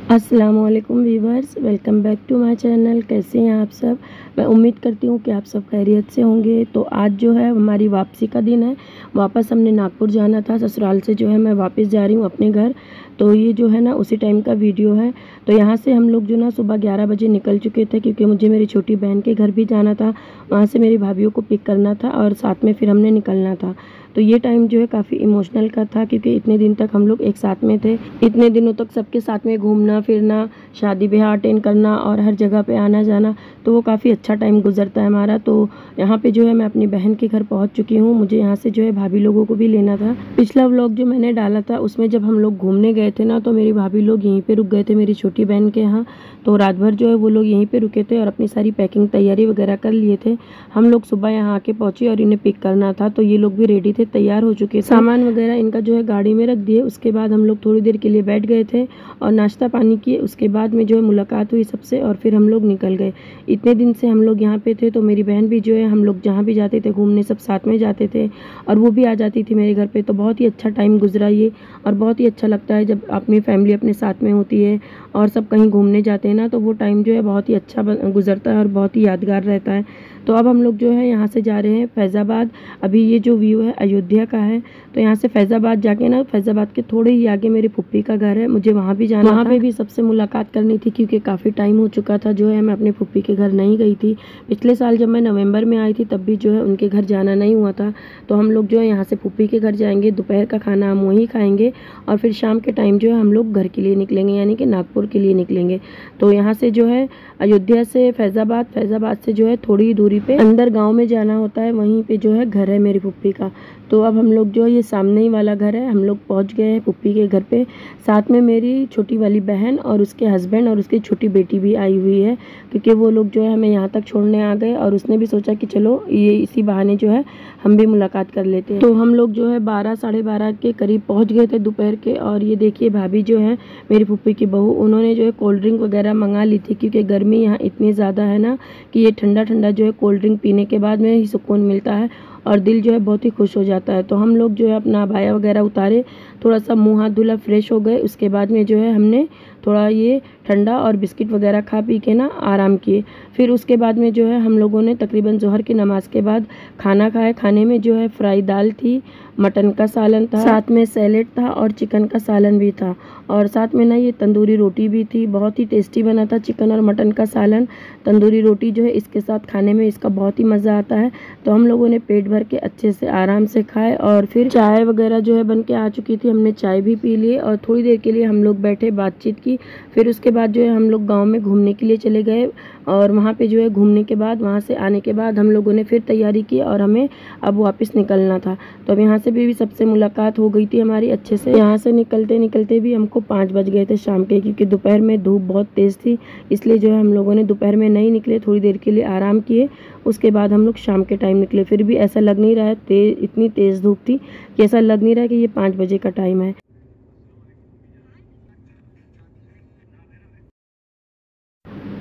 अस्सलामुअलैकुम viewers, welcome back to my channel. कैसे हैं आप सब? मैं उम्मीद करती हूँ कि आप सब खैरियत से होंगे। तो आज जो है हमारी वापसी का दिन है। वापस हमने नागपुर जाना था। ससुराल से जो है मैं वापस जा रही हूँ अपने घर। तो ये जो है ना उसी टाइम का वीडियो है। तो यहाँ से हम लोग जो ना सुबह 11 बजे निकल चुके थे, क्योंकि मुझे मेरी छोटी बहन के घर भी जाना था। वहाँ से मेरी भाभीयों को पिक करना था और साथ में फिर हमने निकलना था। तो ये टाइम जो है काफ़ी इमोशनल का था, क्योंकि इतने दिन तक हम लोग एक साथ में थे। इतने दिनों तक सबके साथ में घूमना फिरना, शादी ब्याह अटेंड करना और हर जगह पे आना जाना, तो वो काफ़ी अच्छा टाइम गुजरता है हमारा। तो यहाँ पे जो है मैं अपनी बहन के घर पहुँच चुकी हूँ। मुझे यहाँ से जो है भाभी लोगों को भी लेना था। पिछला व्लॉग जो मैंने डाला था उसमें जब हम लोग घूमने गए थे ना, तो मेरी भाभी लोग यहीं पे रुक गए थे मेरी छोटी बहन के यहाँ। तो रात भर जो है वो लोग यहीं पे रुके थे और अपनी सारी पैकिंग तैयारी वगैरह कर लिए थे। हम लोग सुबह यहाँ आके पहुँचे और इन्हें पिक करना था, तो ये लोग भी रेडी थे, तैयार हो चुके थे। सामान वगैरह इनका जो है गाड़ी में रख दिए। उसके बाद हम लोग थोड़ी देर के लिए बैठ गए थे और नाश्ता पानी किए। उसके बाद में जो है मुलाकात हुई सबसे और फिर हम लोग निकल गए। इतने दिन से हम लोग यहाँ पे थे, तो मेरी बहन भी जो है, हम लोग जहाँ भी जाते थे घूमने सब साथ में जाते थे और वो भी आ जाती थी मेरे घर पे। तो बहुत ही अच्छा टाइम गुजरा ये, और बहुत ही अच्छा लगता है जब अपनी फैमिली अपने साथ में होती है और सब कहीं घूमने जाते हैं ना, तो वो टाइम जो है बहुत ही अच्छा गुजरता है और बहुत ही यादगार रहता है। तो अब हम लोग जो है यहाँ से जा रहे हैं फैज़ाबाद। अभी ये जो व्यू है अयोध्या का है। तो यहाँ से फैज़ाबाद जाके ना, फैज़ाबाद के थोड़े ही आगे मेरी फुप्पी का घर है, मुझे वहाँ भी जाना था। वहाँ पे भी सबसे मुलाकात करनी थी, क्योंकि काफ़ी टाइम हो चुका था जो है मैं अपनी फुप्पी के घर नहीं गई थी। पिछले साल जब मैं नवंबर में आई थी तब भी जो है उनके घर जाना नहीं हुआ था। तो हम लोग जो है यहाँ से फुप्पी के घर जाएंगे, दोपहर का खाना हम वहीं खाएंगे और फिर शाम के टाइम जो है हम लोग घर के लिए निकलेंगे, यानी कि नागपुर के लिए निकलेंगे। तो यहाँ से जो है अयोध्या से फैज़ाबाद, फैज़ाबाद से जो है थोड़ी दूरी पे अंदर गांव में जाना होता है, वहीं पे जो है घर है मेरी फुप्पी का। तो अब हम लोग जो है ये सामने ही वाला घर है, हम लोग पहुंच गए हैं फुप्पी के घर पे। साथ में मेरी छोटी वाली बहन और उसके हस्बैंड और उसकी छोटी बेटी भी आई हुई है, क्योंकि वो लोग जो है हमें यहाँ तक छोड़ने आ गए और उसने भी सोचा कि चलो ये इसी बहाने जो है हम भी मुलाकात कर लेते हैं। तो हम लोग जो है 12 साढ़े 12 के करीब पहुँच गए थे दोपहर के। और ये देखिए भाभी जो है मेरी फुप्पी की बहू, उन्होंने जो है कोल्ड ड्रिंक वगैरह मंगा ली थी, क्योंकि गर्मी यहाँ इतनी ज़्यादा है ना कि ये ठंडा ठंडा जो है कोल्ड ड्रिंक पीने के बाद में ही सुकून मिलता है और दिल जो है बहुत ही खुश हो जाता है। तो हम लोग जो है अपना अबाया वगैरह उतारे, थोड़ा सा मुँह हाथ धुला, फ्रेश हो गए। उसके बाद में जो है हमने थोड़ा ये ठंडा और बिस्किट वगैरह खा पी के ना आराम किए। फिर उसके बाद में जो है हम लोगों ने तकरीबन ज़ोहर की नमाज़ के बाद खाना खाया। खाने में जो है फ्राई दाल थी, मटन का सालन था, साथ में सैलेड था और चिकन का सालन भी था, और साथ में ना ये तंदूरी रोटी भी थी। बहुत ही टेस्टी बना था चिकन और मटन का सालन, तंदूरी रोटी जो है इसके साथ खाने में इसका बहुत ही मज़ा आता है। तो हम लोगों ने पेट भर के अच्छे से आराम से खाए और फिर चाय वगैरह जो है बन के आ चुकी थी, हमने चाय भी पी ली और थोड़ी देर के लिए हम लोग बैठे, बातचीत की। फिर उसके बाद जो है हम लोग गाँव में घूमने के लिए चले गए और वहाँ पे जो है घूमने के बाद, वहाँ से आने के बाद हम लोगों ने फिर तैयारी की और हमें अब वापस निकलना था। तो अब यहाँ से भी सबसे मुलाकात हो गई थी हमारी अच्छे से। यहाँ से निकलते निकलते भी हमको 5 बज गए थे शाम के, क्योंकि दोपहर में धूप बहुत तेज़ थी, इसलिए जो है हम लोगों ने दोपहर में नहीं निकले, थोड़ी देर के लिए आराम किए। उसके बाद हम लोग शाम के टाइम निकले। फिर भी ऐसा लग नहीं रहा है, इतनी तेज़ धूप थी कि ऐसा लग नहीं रहा कि ये 5 बजे का टाइम है।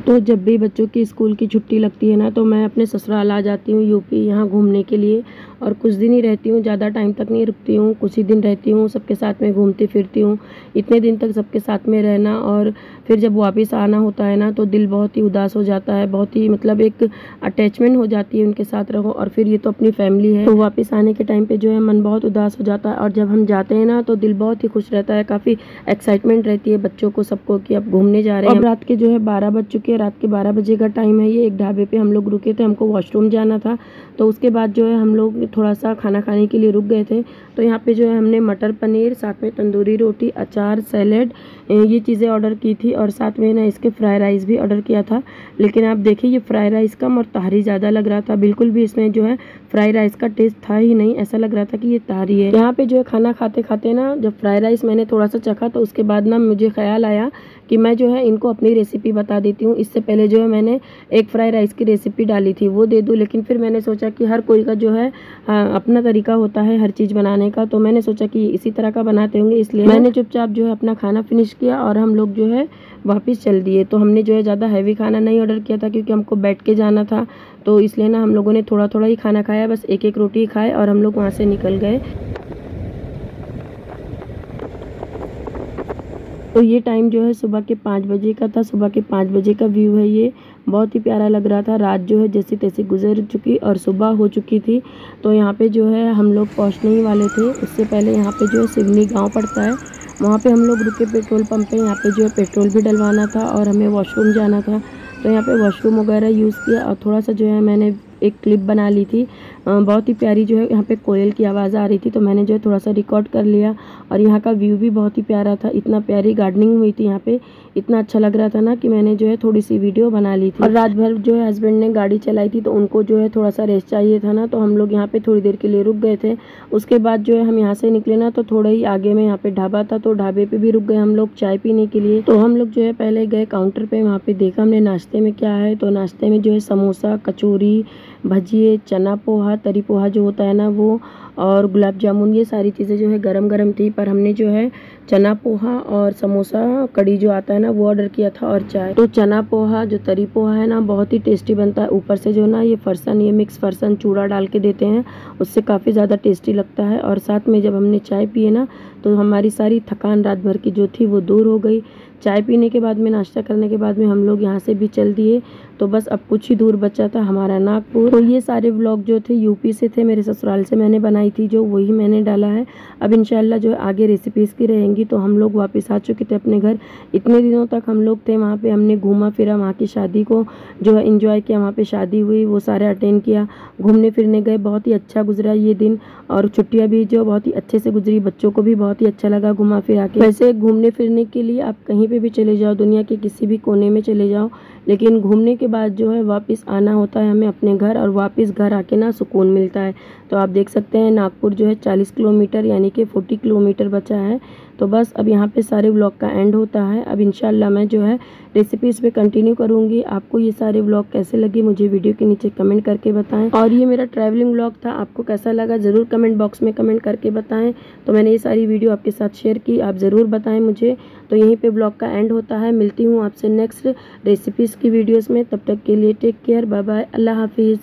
तो जब भी बच्चों की स्कूल की छुट्टी लगती है ना, तो मैं अपने ससुराल आ जाती हूँ यूपी, यहाँ घूमने के लिए। और कुछ दिन ही रहती हूँ, ज़्यादा टाइम तक नहीं रुकती हूँ, कुछ ही दिन रहती हूँ। सबके साथ में घूमती फिरती हूँ। इतने दिन तक सबके साथ में रहना और फिर जब वापस आना होता है ना, तो दिल बहुत ही उदास हो जाता है, बहुत ही मतलब एक अटैचमेंट हो जाती है, उनके साथ रहो। और फिर ये तो अपनी फैमिली है, तो वापस आने के टाइम पे जो है मन बहुत उदास हो जाता है। और जब हम जाते हैं ना, तो दिल बहुत ही खुश रहता है, काफ़ी एक्साइटमेंट रहती है बच्चों को, सबको, कि अब घूमने जा रहे हैं। अब रात के जो है 12 बज चुके हैं, रात के 12 बजे का टाइम है। ये एक ढाबे पे हम लोग रुके थे, हमको वॉशरूम जाना था। तो उसके बाद जो है हम लोग थोड़ा सा खाना खाने के लिए रुक गए थे। तो यहाँ पे जो है हमने मटर पनीर, साथ में तंदूरी रोटी, अचार, सैलेड, ये चीज़ें ऑर्डर की थी और साथ में ना इसके फ्राई राइस भी ऑर्डर किया था। लेकिन आप देखिए ये फ्राई राइस कम और ताहरी ज़्यादा लग रहा था। बिल्कुल भी इसमें जो है फ्राई राइस का टेस्ट था ही नहीं, ऐसा लग रहा था कि ये ताहरी है। यहाँ पे जो है खाना खाते खाते ना, जब फ्राई राइस मैंने थोड़ा सा चखा, तो उसके बाद ना मुझे ख्याल आया कि मैं जो है इनको अपनी रेसिपी बता देती हूँ। इससे पहले जो है मैंने एक फ्राई राइस की रेसिपी डाली थी, वो दे दूँ। लेकिन फिर मैंने सोचा कि हर कोई का जो है अपना तरीका होता है हर चीज़ बनाने का, तो मैंने सोचा कि इसी तरह का बनाते होंगे, इसलिए मैंने चुपचाप जो है अपना खाना फिनिश किया और हम लोग जो है वापस चल दिए। तो हमने जो है ज़्यादा हैवी खाना नहीं ऑर्डर किया था, क्योंकि हमको बैठ के जाना था। तो इसलिए ना हम लोगों ने थोड़ा थोड़ा ही खाना खाया, बस एक एक रोटी खाए और हम लोग वहाँ से निकल गए। तो ये टाइम जो है सुबह के 5 बजे का था। सुबह के 5 बजे का व्यू है ये, बहुत ही प्यारा लग रहा था। रात जो है जैसी तैसी गुजर चुकी और सुबह हो चुकी थी। तो यहाँ पे जो है हम लोग पहुँचने ही वाले थे। उससे पहले यहाँ पे जो है सिवनी गाँव पड़ता है, वहाँ पे हम लोग रुके पेट्रोल पंप पे। यहाँ पे जो है पेट्रोल भी डलवाना था और हमें वॉशरूम जाना था, तो यहाँ पे वॉशरूम वगैरह यूज़ किया और थोड़ा सा जो है मैंने एक क्लिप बना ली थी। बहुत ही प्यारी जो है यहाँ पे कोयल की आवाज़ आ रही थी, तो मैंने जो है थोड़ा सा रिकॉर्ड कर लिया। और यहाँ का व्यू भी बहुत ही प्यारा था, इतना प्यारी गार्डनिंग हुई थी यहाँ पे, इतना अच्छा लग रहा था ना कि मैंने जो है थोड़ी सी वीडियो बना ली थी। और रात भर जो है हस्बैंड ने गाड़ी चलाई थी, तो उनको जो है थोड़ा सा रेस्ट चाहिए था ना, तो हम लोग यहाँ पे थोड़ी देर के लिए रुक गए थे। उसके बाद जो है हम यहाँ से निकले ना, तो थोड़ा ही आगे में यहाँ पे ढाबा था, तो ढाबे पे भी रुक गए हम लोग चाय पीने के लिए। तो हम लोग जो है पहले गए काउंटर पे, वहाँ पे देखा हमने नाश्ते में क्या है। तो नाश्ते में जो है समोसा, कचौरी, भजिए, चना पोहा, तरी पोहा जो होता है ना वो, और गुलाब जामुन, ये सारी चीज़ें जो है गरम गरम थी। पर हमने जो है चना पोहा और समोसा, कड़ी जो आता है ना वो ऑर्डर किया था, और चाय। तो चना पोहा जो तरी पोहा है ना बहुत ही टेस्टी बनता है। ऊपर से जो ना ये फरसन, ये मिक्स फरसन चूड़ा डाल के देते हैं, उससे काफ़ी ज़्यादा टेस्टी लगता है। और साथ में जब हमने चाय पिए ना, तो हमारी सारी थकान रात भर की जो थी वो दूर हो गई। चाय पीने के बाद में, नाश्ता करने के बाद में हम लोग यहाँ से भी चल दिए। तो बस अब कुछ ही दूर बचा था हमारा नागपुर। तो ये सारे व्लॉग जो थे यूपी से थे, मेरे ससुराल से मैंने बनाई थी जो, वही मैंने डाला है। अब इंशाल्लाह जो आगे रेसिपीज़ की रहेंगी। तो हम लोग वापस आ चुके थे अपने घर। इतने दिनों तक हम लोग थे वहाँ पे, हमने घूमा फिरा, वहाँ की शादी को जो है एंजॉय किया। वहाँ पे शादी हुई, वो सारे अटेंड किया, घूमने फिरने गए, बहुत ही अच्छा गुजरा ये दिन। और छुट्टियाँ भी जो बहुत ही अच्छे से गुजरी, बच्चों को भी बहुत ही अच्छा लगा घुमा फिरा के। वैसे घूमने फिरने के लिए आप कहीं पे भी चले जाओ, दुनिया के किसी भी कोने में चले जाओ, लेकिन घूमने के बाद जो है वापस आना होता है हमें अपने घर, और वापस घर आके ना सुकून मिलता है। तो आप देख सकते हैं नागपुर जो है 40 किलोमीटर यानी कि 40 किलोमीटर बचा है। तो बस अब यहाँ पे सारे व्लॉग का एंड होता है। अब इंशाल्लाह मैं जो है रेसिपीज़ पे कंटिन्यू करूँगी। आपको ये सारे व्लॉग कैसे लगे मुझे वीडियो के नीचे कमेंट करके बताएं। और ये मेरा ट्रैवलिंग व्लॉग था, आपको कैसा लगा ज़रूर कमेंट बॉक्स में कमेंट करके बताएं। तो मैंने ये सारी वीडियो आपके साथ शेयर की, आप ज़रूर बताएं मुझे। तो यहीं पे व्लॉग का एंड होता है। मिलती हूँ आपसे नेक्स्ट रेसिपीज़ की वीडियोज़ में, तब तक के लिए टेक केयर, बाय बाय, अल्लाह हाफिज़।